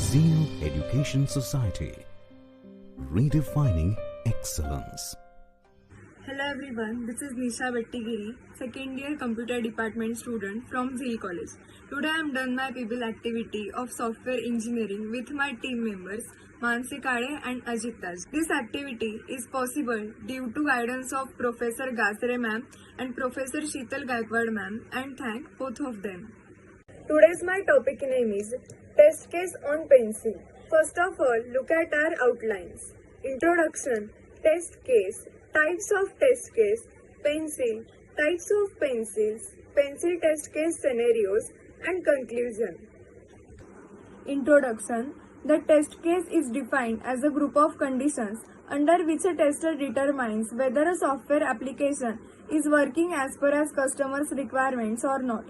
Zeal Education Society, redefining excellence. Hello everyone, this is Nisha Vettigiri, second year computer department student from Zeal College. Today I am done my PBL activity of software engineering with my team members Mansi Kade and Ajit Taj. This activity is possible due to guidance of Professor Gasre ma'am and Professor Sheetal Gaikwad ma'am, and thank both of them. Today's my topic name is Test Case on Pencil. First of all, look at our outlines. Introduction, Test Case, Types of Test Case, Pencil, Types of Pencils, Pencil Test Case Scenarios, and Conclusion. Introduction, the test case is defined as a group of conditions under which a tester determines whether a software application is working as per as customer's requirements or not.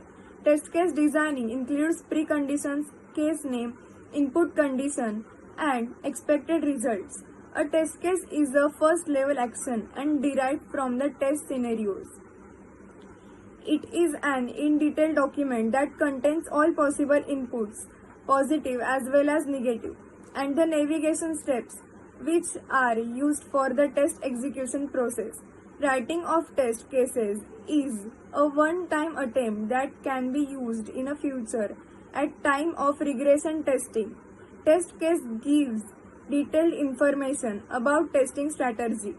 Test case designing includes preconditions, case name, input condition, and expected results. A test case is a first level action and derived from the test scenarios. It is an in-detail document that contains all possible inputs, positive as well as negative, and the navigation steps which are used for the test execution process. Writing of test cases is a one-time attempt that can be used in a future at time of regression testing. Test case gives detailed information about testing strategy,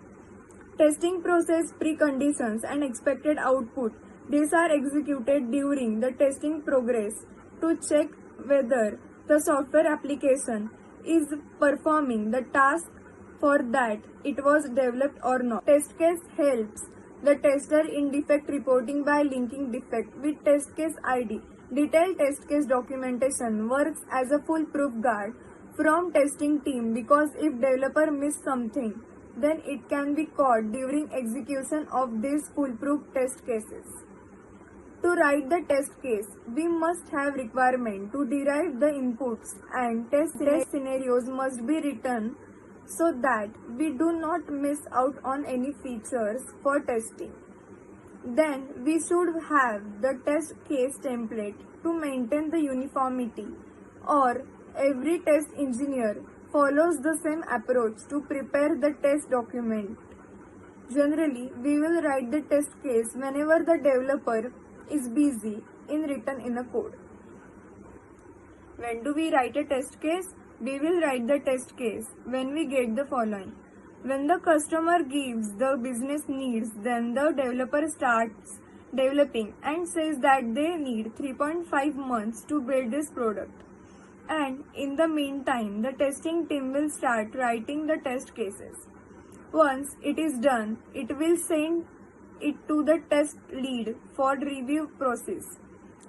testing process, preconditions, and expected output. These are executed during the testing progress to check whether the software application is performing the task for that it was developed or not. Test case helps the tester in defect reporting by linking defect with test case ID. Detailed test case documentation works as a foolproof guard from testing team, because if developer miss something, then it can be caught during execution of these foolproof test cases. To write the test case, we must have requirement to derive the inputs, and test scenarios must be written so that we do not miss out on any features for testing. Then we should have the test case template to maintain the uniformity, or every test engineer follows the same approach to prepare the test document. Generally, we will write the test case whenever the developer is busy in written in a code. When do we write a test case? We will write the test case when we get the following. When the customer gives the business needs, then the developer starts developing and says that they need 3.5 months to build this product. And in the meantime, the testing team will start writing the test cases. Once it is done, it will send it to the test lead for review process.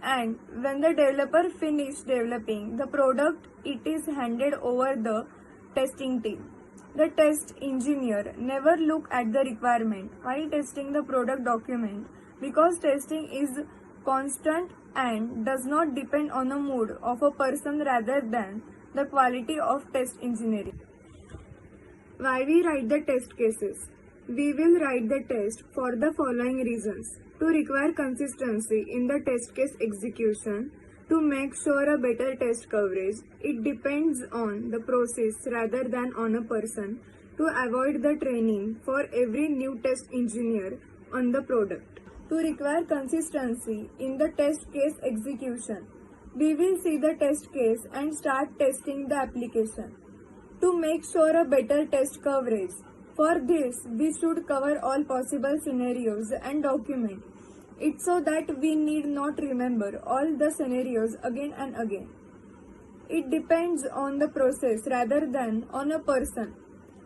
And when the developer finishes developing the product, it is handed over the testing team. The test engineer never look at the requirement while testing the product document, because testing is constant and does not depend on the mood of a person rather than the quality of test engineering. Why we write the test cases? We will write the test for the following reasons: to require consistency in the test case execution, to make sure a better test coverage, it depends on the process rather than on a person, to avoid the training for every new test engineer on the product. To require consistency in the test case execution, we will see the test case and start testing the application. To make sure a better test coverage, for this we should cover all possible scenarios and document it so that we need not remember all the scenarios again and again. It depends on the process rather than on a person.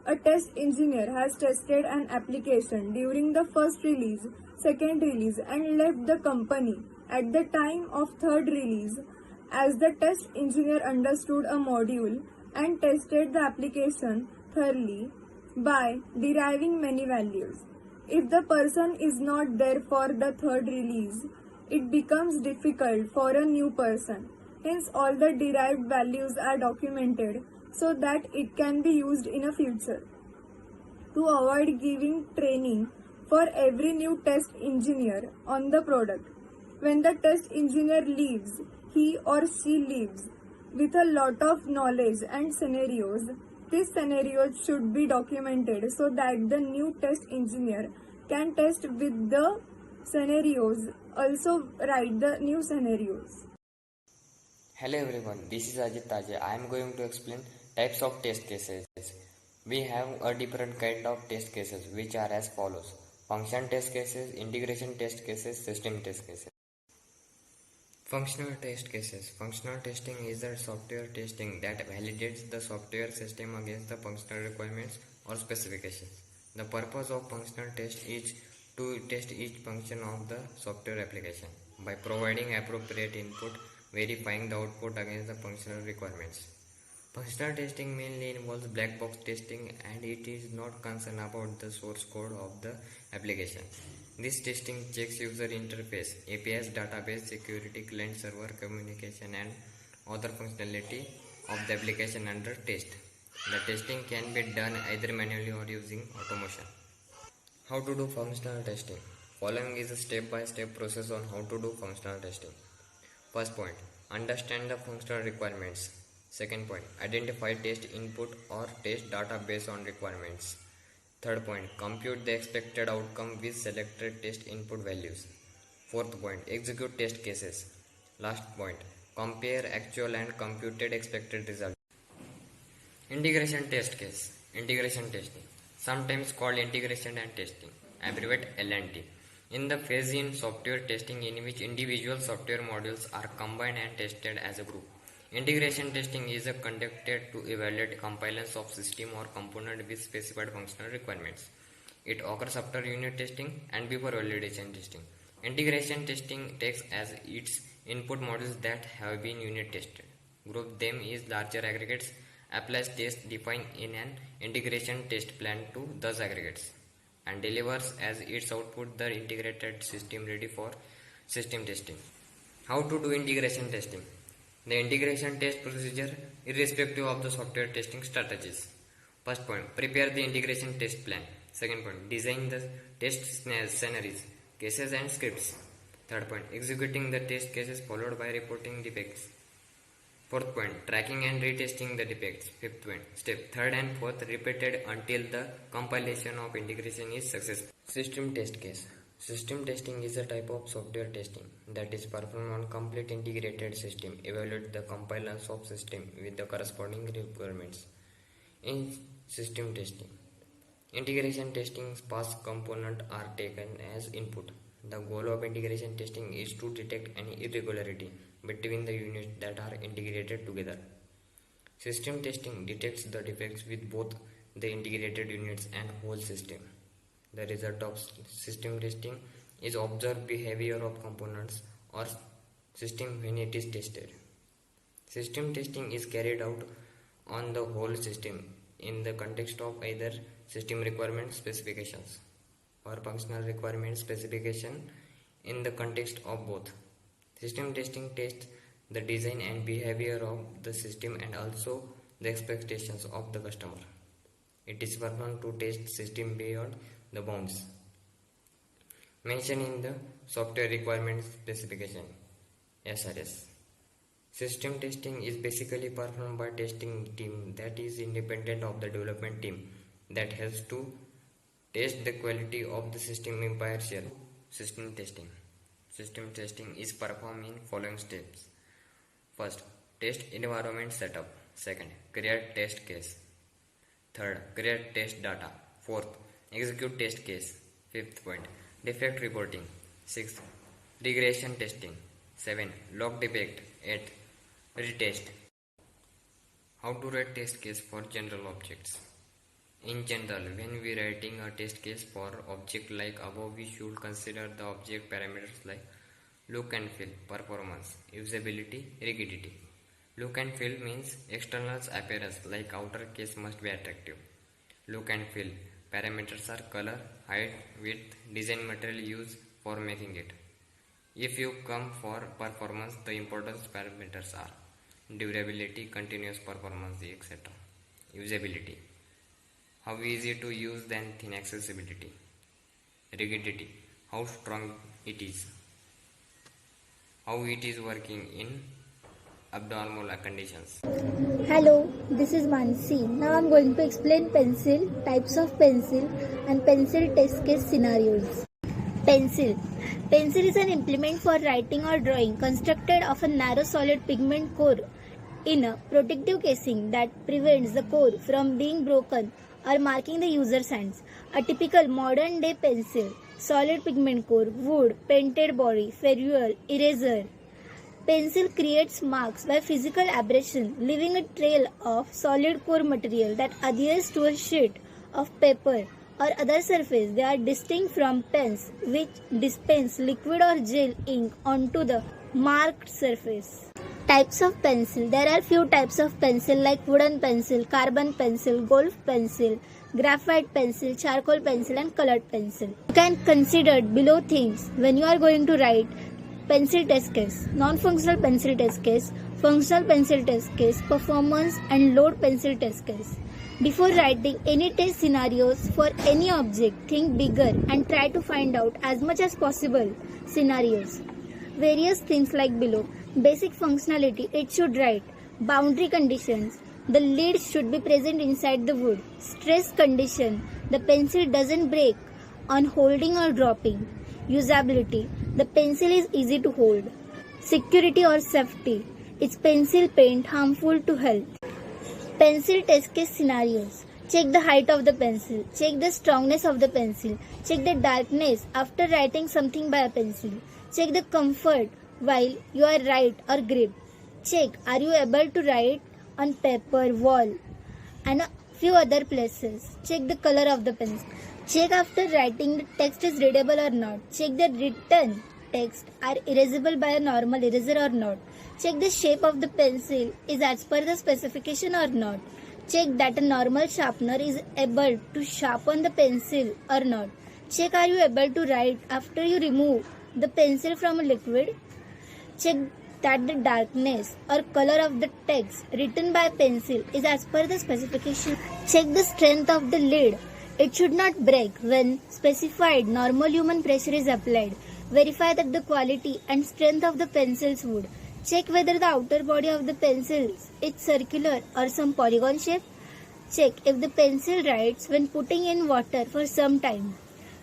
A test engineer has tested an application during the first release, second release, and left the company at the time of third release, as the test engineer understood a module and tested the application thoroughly by deriving many values. If the person is not there for the third release, it becomes difficult for a new person. Hence, all the derived values are documented so that it can be used in a future. To avoid giving training for every new test engineer on the product, when the test engineer leaves, he or she leaves, with a lot of knowledge and scenarios. These scenarios should be documented so that the new test engineer can test with the scenarios, also write the new scenarios. Hello everyone, this is Ajit Taje. I am going to explain types of test cases. We have a different kind of test cases which are as follows: function test cases, integration test cases, system test cases. Functional test cases. Functional testing is the software testing that validates the software system against the functional requirements or specifications. The purpose of functional test is to test each function of the software application by providing appropriate input, verifying the output against the functional requirements. Functional testing mainly involves black box testing and it is not concerned about the source code of the application. This testing checks user interface, APIs, database, security, client server communication and other functionality of the application under test. The testing can be done either manually or using automation. How to do functional testing? Following is a step-by-step process on how to do functional testing. First point, understand the functional requirements. Second point, identify test input or test data based on requirements. Third point, compute the expected outcome with selected test input values. Fourth point, execute test cases. Last point, compare actual and computed expected results. Integration test case. Integration testing, sometimes called integration and testing, abbreviate L&T. In the phase in software testing in which individual software modules are combined and tested as a group. Integration testing is conducted to evaluate compliance of system or component with specified functional requirements. It occurs after unit testing and before validation testing. Integration testing takes as its input modules that have been unit tested, group them is larger aggregates, applies tests defined in an integration test plan to those aggregates, and delivers as its output the integrated system ready for system testing. How to do integration testing? The integration test procedure irrespective of the software testing strategies. First point, prepare the integration test plan. Second point, design the test scenarios, cases and scripts. Third point, executing the test cases followed by reporting defects. Fourth point, tracking and retesting the defects. Fifth point, step third and fourth repeated until the compilation of integration is successful. System test case. System testing is a type of software testing that is performed on complete integrated system. Evaluate the compliance of system with the corresponding requirements. In system testing, integration testing past components are taken as input. The goal of integration testing is to detect any irregularity between the units that are integrated together. System testing detects the defects with both the integrated units and whole system. The result of system testing is observed behavior of components or system when it is tested. System testing is carried out on the whole system in the context of either system requirement specifications or functional requirement specification in the context of both. System testing tests the design and behavior of the system and also the expectations of the customer. It is performed to test system beyond the bounds mentioned in the software requirement specification (SRS). System testing is basically performed by testing team that is independent of the development team that helps to test the quality of the system impartial. System testing. System testing is performed in following steps. First, test environment setup. Second, create test case. Third, create test data. Fourth, execute test case. Fifth point, defect reporting. Sixth, regression testing. 7. Log defect. 8. Retest. How to write test case for general objects. In general, when we writing a test case for object like above, we should consider the object parameters like look and feel, performance, usability, rigidity. Look and feel means external appearance like outer case must be attractive. Look and feel parameters are color, height, width, design material used for making it. If you come for performance, the important parameters are durability, continuous performance, etc. Usability, how easy to use then thin accessibility. Rigidity, how strong it is, how it is working in abnormal conditions. Hello, this is Mansi. Now I'm going to explain pencil, types of pencil, and pencil test case scenarios. Pencil. Pencil is an implement for writing or drawing constructed of a narrow solid pigment core in a protective casing that prevents the core from being broken or marking the user's hands. A typical modern day pencil. Solid pigment core, wood, painted body, ferrule, eraser. Pencil creates marks by physical abrasion, leaving a trail of solid core material that adheres to a sheet of paper or other surface. They are distinct from pens, which dispense liquid or gel ink onto the marked surface. Types of pencil. There are few types of pencil like wooden pencil, carbon pencil, golf pencil, graphite pencil, charcoal pencil, and colored pencil. You can consider below things when you are going to write. Pencil test case, non-functional pencil test case, functional pencil test case, performance and load pencil test case. Before writing any test scenarios for any object, think bigger and try to find out as much as possible scenarios. Various things like below. Basic functionality, it should write. Boundary conditions, the lead should be present inside the wood. Stress condition, the pencil doesn't break on holding or dropping. Usability, the pencil is easy to hold. Security or safety, is pencil paint harmful to health? Pencil test case scenarios. Check the height of the pencil. Check the strongness of the pencil. Check the darkness after writing something by a pencil. Check the comfort while you are write or grip. Check, are you able to write on paper, wall, and a few other places. Check the color of the pencil. Check after writing the text is readable or not. Check the written text are erasable by a normal eraser or not. Check the shape of the pencil is as per the specification or not. Check that a normal sharpener is able to sharpen the pencil or not. Check, are you able to write after you remove the pencil from a liquid. Check that the darkness or color of the text written by pencil is as per the specification. Check the strength of the lead. It should not break when specified normal human pressure is applied. Verify that the quality and strength of the pencil's wood. Check whether the outer body of the pencil is circular or some polygon shape. Check if the pencil writes when putting in water for some time.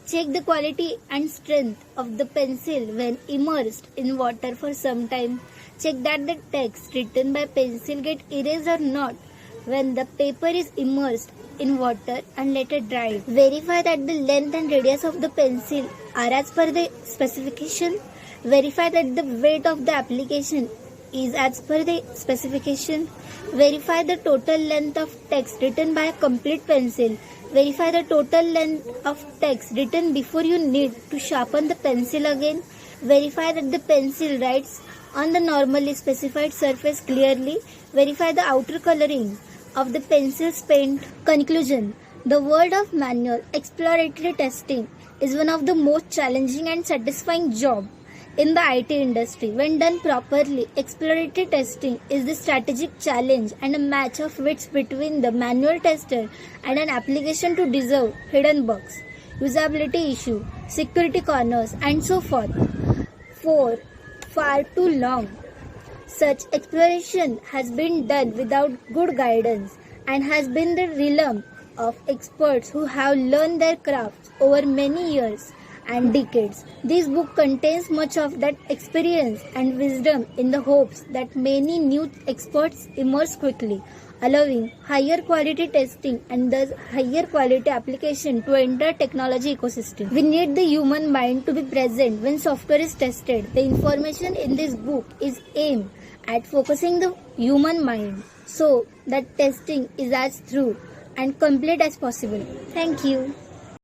Check the quality and strength of the pencil when immersed in water for some time. Check that the text written by pencil get erased or not when the paper is immersed in water and let it dry. Verify that the length and radius of the pencil are as per the specification. Verify that the weight of the application is as per the specification. Verify the total length of text written by a complete pencil. Verify the total length of text written before you need to sharpen the pencil again. Verify that the pencil writes on the normally specified surface clearly. Verify the outer coloring of the pencil's paint. Conclusion. The world of manual exploratory testing is one of the most challenging and satisfying job in the IT industry. When done properly, exploratory testing is the strategic challenge and a match of wits between the manual tester and an application to discover hidden bugs, usability issue, security corners, and so forth. For far too long, such exploration has been done without good guidance and has been the realm of experts who have learned their crafts over many years and decades. This book contains much of that experience and wisdom in the hopes that many new experts emerge quickly, allowing higher quality testing and thus higher quality application to enter technology ecosystem. We need the human mind to be present when software is tested. The information in this book is aimed at focusing the human mind so that testing is as true and complete as possible. Thank you.